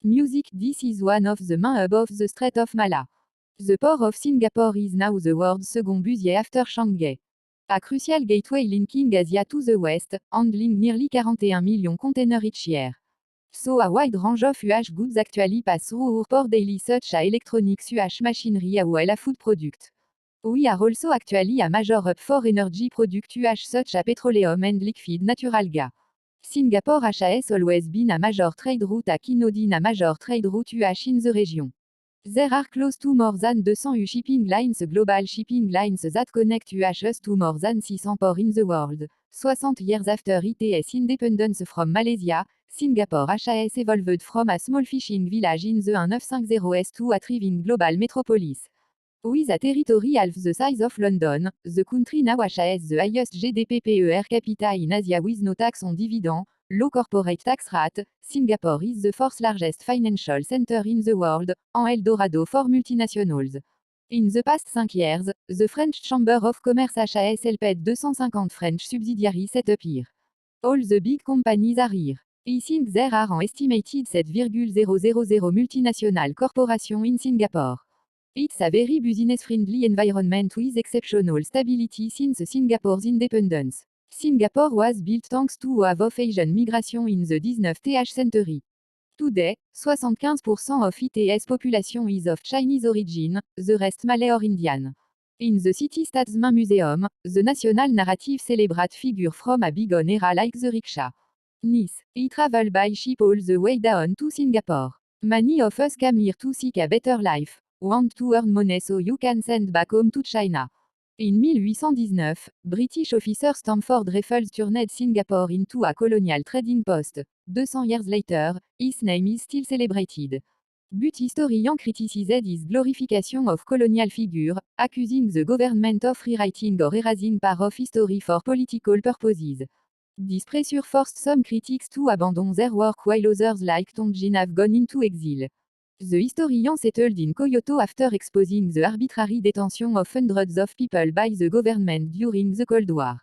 Music. This is one of the main hub of the Strait of Malacca. The port of Singapore is now the world's second busiest after Shanghai. A crucial gateway linking Asia to the West, handling nearly 41 million containers each year. So a wide range of UH goods actually pass through our port daily such as electronics, UH machinery as well as food products. We are also actually a major hub for energy product UH such as petroleum and liquid natural gas. Singapore has always been a major trade route a Kinodin a major trade route UH in the region. There are close to more than 200 shipping lines global shipping lines that connect UHs to more than 600 ports in the world. 60 years after its independence from Malaysia, Singapore has evolved from a small fishing village in the 1950s to a thriving global metropolis. With a territory half the size of London, the country now has the highest GDP per capita in Asia with no tax on dividend, low corporate tax rate. Singapore is the fourth largest financial center in the world, an Eldorado for multinationals. In the past 5 years, the French Chamber of Commerce has helped 250 French subsidiaries set up here. All the big companies are here. I think there are an estimated 7,000 multinational corporations in Singapore. It's a very business-friendly environment with exceptional stability since Singapore's independence. Singapore was built thanks to a wave of Asian migration in the 19th century. Today, 75% of its population is of Chinese origin, the rest Malay or Indian. In the city Statesman Museum, the national narrative celebrates figures from a bygone era like the rickshaw. Nice, I travel by ship all the way down to Singapore. Many of us come here to seek a better life. Want to earn money so you can send back home to China. In 1819, British officer Stamford Raffles turned Singapore into a colonial trading post. 200 years later, his name is still celebrated. But historians criticized his glorification of colonial figure, accusing the government of rewriting or erasing part of history for political purposes. This pressure forced some critics to abandon their work while others like Tongjin have gone into exile. The historian settled in Kyoto after exposing the arbitrary detention of hundreds of people by the government during the Cold War.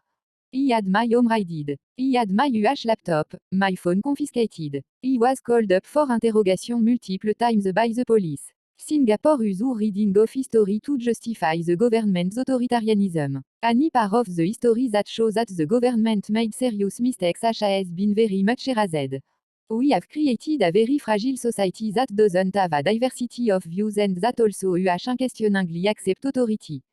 I had my home raided. I had my UH laptop, my phone confiscated. I was called up for interrogation multiple times by the police. Singapore uses reading of history to justify the government's authoritarianism. Any part of the history that shows that the government made serious mistakes has been very much erased. We have created a very fragile society that doesn't have a diversity of views and that also unquestioningly accept authority.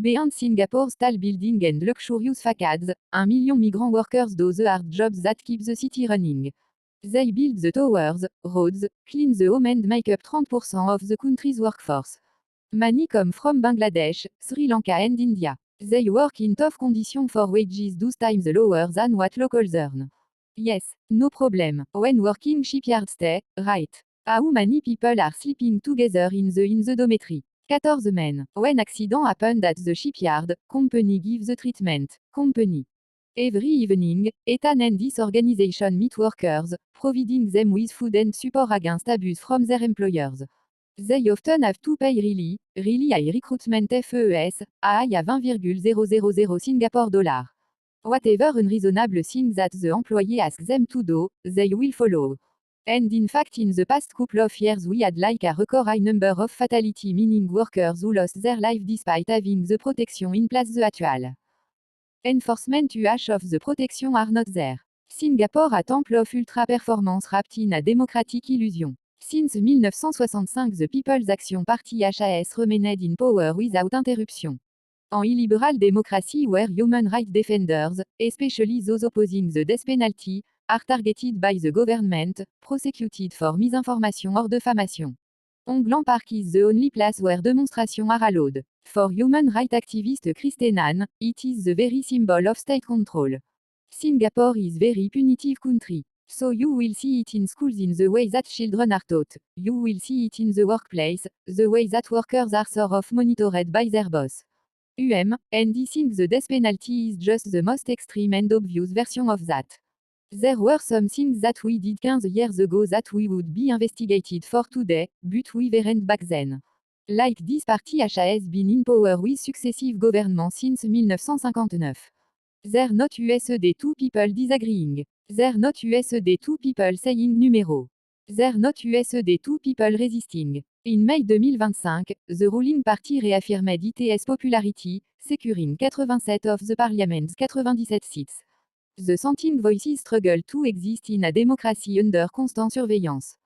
Beyond Singapore's tall building and luxurious facades, 1 million migrant workers do the hard jobs that keep the city running. They build the towers, roads, clean the home and make up 30% of the country's workforce. Many come from Bangladesh, Sri Lanka and India. They work in tough conditions for wages 2 times lower than what locals earn. Yes, no problem. When working shipyard stay, right. How many people are sleeping together in the dormitory? 14 men. When accident happened at the shipyard, company gives the treatment. Company. Every evening, Ethan and this organization meet workers, providing them with food and support against abuse from their employers. They often have to pay really high recruitment fees, a high of 1,000 Singapore dollars. Whatever unreasonable thing that the employee asks them to do, they will follow. And in fact in the past couple of years we had like a record high number of fatality meaning workers who lost their life despite having the protection in place the actual. Enforcement of the protection are not there. Singapore a temple of ultra performance wrapped in a democratic illusion. Since 1965 the People's Action Party has remained in power without interruption. An illiberal democracy where human rights defenders, especially those opposing the death penalty, are targeted by the government, prosecuted for misinformation or defamation. Hongland Park is the only place where demonstrations are allowed. For human rights activist Kristen Han, it is the very symbol of state control. Singapore is very punitive country. So you will see it in schools in the way that children are taught. You will see it in the workplace, the way that workers are sort of monitored by their boss. And I think the death penalty is just the most extreme and obvious version of that. There were some things that we did 15 years ago that we would be investigated for today, but we weren't back then. Like this party has been in power with successive governments since 1959. They're not USD 2 people disagreeing. They're not USD 2 people saying numero. There not USD two people resisting. In May 2025, the ruling party reaffirmed its popularity, securing 87 of the parliament's 97 seats. The dissenting voices struggle to exist in a democracy under constant surveillance.